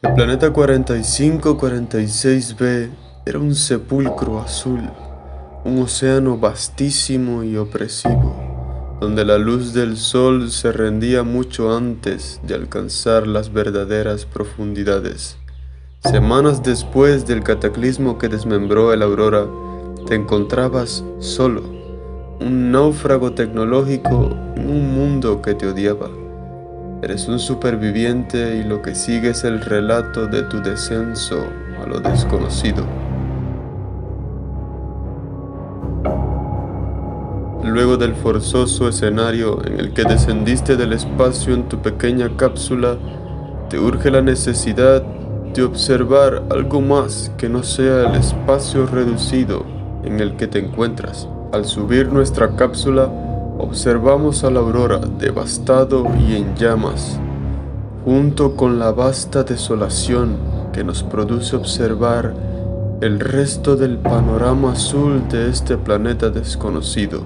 El planeta 4546b era un sepulcro azul, un océano vastísimo y opresivo, donde la luz del sol se rendía mucho antes de alcanzar las verdaderas profundidades. Semanas después del cataclismo que desmembró el Aurora, te encontrabas solo, un náufrago tecnológico en un mundo que te odiaba. Eres un superviviente y lo que sigue es el relato de tu descenso a lo desconocido. Luego del forzoso escenario en el que descendiste del espacio en tu pequeña cápsula, te urge la necesidad de observar algo más que no sea el espacio reducido en el que te encuentras. Al subir nuestra cápsula, observamos a la aurora devastado y en llamas, junto con la vasta desolación que nos produce observar el resto del panorama azul de este planeta desconocido.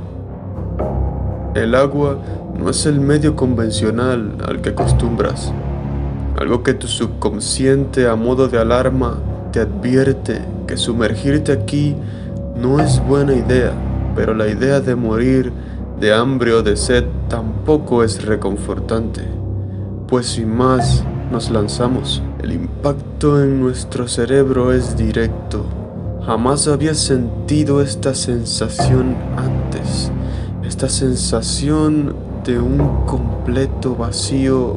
El agua no es el medio convencional al que acostumbras, algo que tu subconsciente a modo de alarma te advierte que sumergirte aquí no es buena idea, pero la idea de morir de hambre o de sed tampoco es reconfortante, pues sin más nos lanzamos. El impacto en nuestro cerebro es directo. Jamás había sentido esta sensación antes, esta sensación de un completo vacío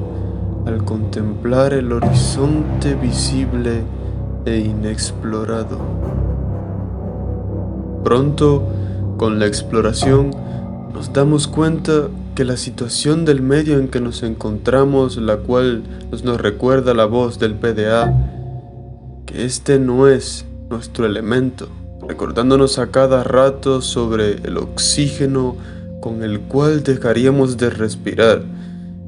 al contemplar el horizonte visible e inexplorado. Pronto, con la exploración, nos damos cuenta que la situación del medio en que nos encontramos, la cual nos recuerda la voz del PDA, que este no es nuestro elemento, recordándonos a cada rato sobre el oxígeno con el cual dejaríamos de respirar,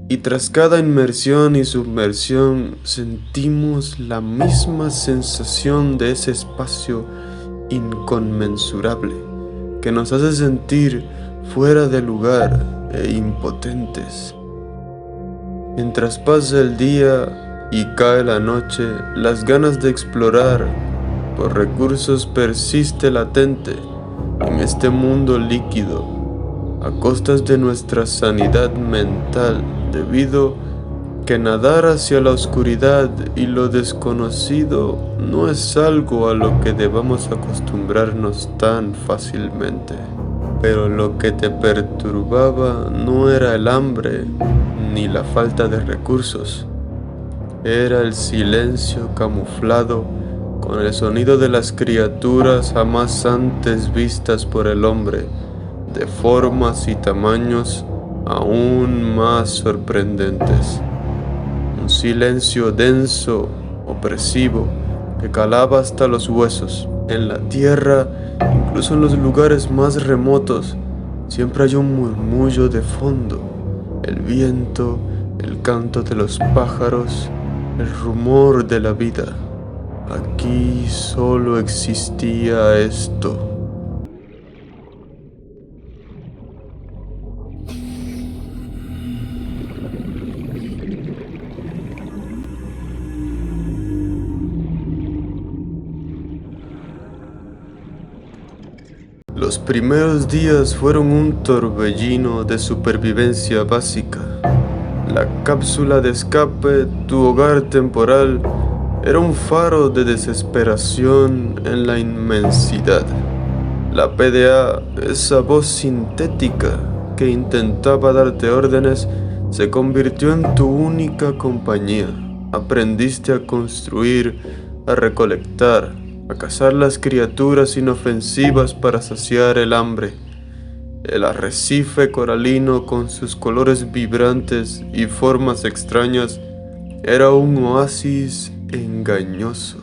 y tras cada inmersión y submersión sentimos la misma sensación de ese espacio inconmensurable que nos hace sentir fuera de lugar e impotentes. Mientras pasa el día y cae la noche, las ganas de explorar por recursos persiste latente en este mundo líquido, a costas de nuestra sanidad mental, debido que nadar hacia la oscuridad y lo desconocido no es algo a lo que debamos acostumbrarnos tan fácilmente. Pero lo que te perturbaba no era el hambre ni la falta de recursos, era el silencio camuflado con el sonido de las criaturas jamás antes vistas por el hombre, de formas y tamaños aún más sorprendentes. Un silencio denso, opresivo, que calaba hasta los huesos. En la tierra, incluso en los lugares más remotos, siempre hay un murmullo de fondo. El viento, el canto de los pájaros, el rumor de la vida. Aquí solo existía esto. Los primeros días fueron un torbellino de supervivencia básica. La cápsula de escape, tu hogar temporal, era un faro de desesperación en la inmensidad. La PDA, esa voz sintética que intentaba darte órdenes, se convirtió en tu única compañía. Aprendiste a construir, a recolectar, a cazar las criaturas inofensivas para saciar el hambre. El arrecife coralino con sus colores vibrantes y formas extrañas era un oasis engañoso.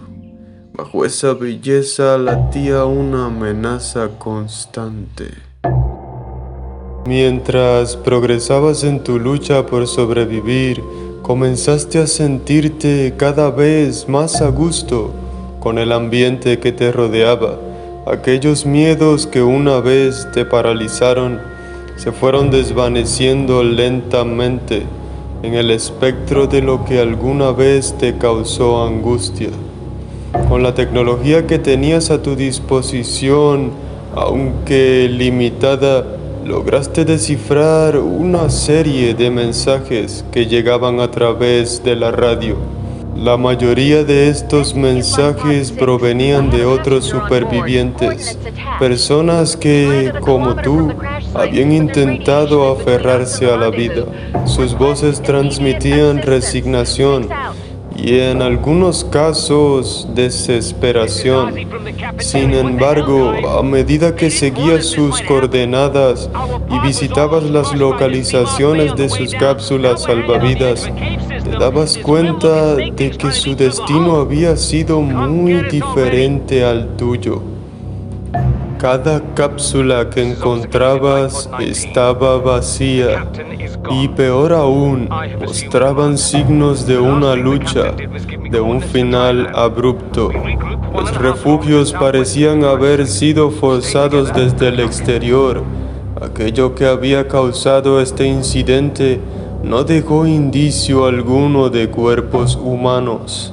Bajo esa belleza latía una amenaza constante. Mientras progresabas en tu lucha por sobrevivir, comenzaste a sentirte cada vez más a gusto con el ambiente que te rodeaba. Aquellos miedos que una vez te paralizaron se fueron desvaneciendo lentamente en el espectro de lo que alguna vez te causó angustia. Con la tecnología que tenías a tu disposición, aunque limitada, lograste descifrar una serie de mensajes que llegaban a través de la radio. La mayoría de estos mensajes provenían de otros supervivientes, personas que, como tú, habían intentado aferrarse a la vida. Sus voces transmitían resignación y en algunos casos desesperación. Sin embargo, a medida que seguías sus coordenadas y visitabas las localizaciones de sus cápsulas salvavidas, te dabas cuenta de que su destino había sido muy diferente al tuyo. Cada cápsula que encontrabas estaba vacía y, peor aún, mostraban signos de una lucha, de un final abrupto. Los refugios parecían haber sido forzados desde el exterior. Aquello que había causado este incidente no dejó indicio alguno de cuerpos humanos.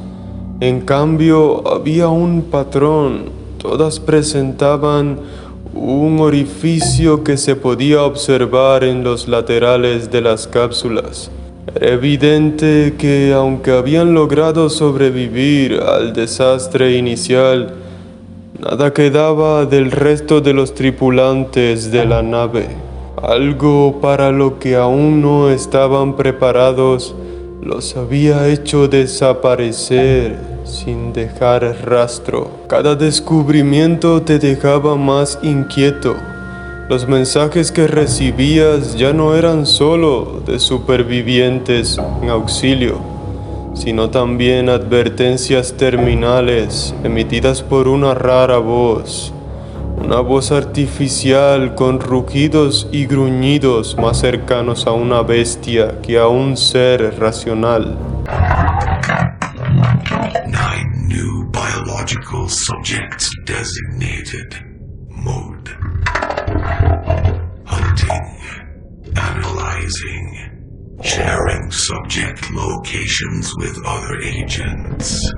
En cambio, había un patrón. Todas presentaban un orificio que se podía observar en los laterales de las cápsulas. Era evidente que, aunque habían logrado sobrevivir al desastre inicial, nada quedaba del resto de los tripulantes de la nave. Algo para lo que aún no estaban preparados los había hecho desaparecer sin dejar rastro. Cada descubrimiento te dejaba más inquieto. Los mensajes que recibías ya no eran solo de supervivientes en auxilio, sino también advertencias terminales emitidas por una rara voz. Una voz artificial con rugidos y gruñidos más cercanos a una bestia que a un ser racional. 9 new biological subjects designated. Mode: hunting, analyzing, sharing subject locations with other agents.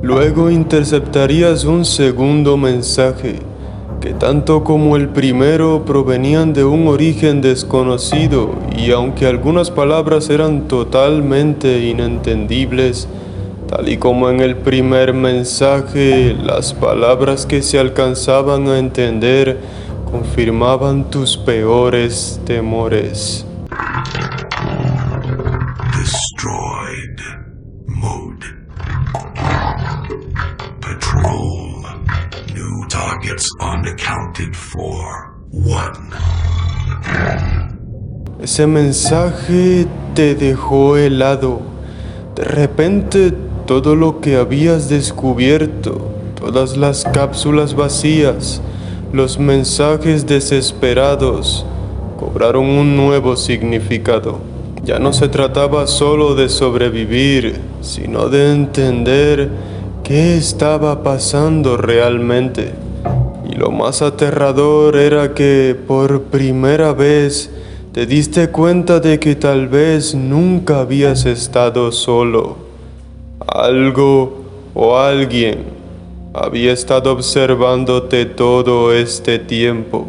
Luego interceptarías un segundo mensaje, que tanto como el primero provenían de un origen desconocido, y aunque algunas palabras eran totalmente inentendibles, tal y como en el primer mensaje, las palabras que se alcanzaban a entender confirmaban tus peores temores. Destroyed. Mode: patrol. New targets unaccounted for. 1. Ese mensaje te dejó helado. De repente, todo lo que habías descubierto, todas las cápsulas vacías, los mensajes desesperados, cobraron un nuevo significado. Ya no se trataba solo de sobrevivir, sino de entender qué estaba pasando realmente. Y lo más aterrador era que, por primera vez, te diste cuenta de que tal vez nunca habías estado solo. Algo o alguien había estado observándote todo este tiempo.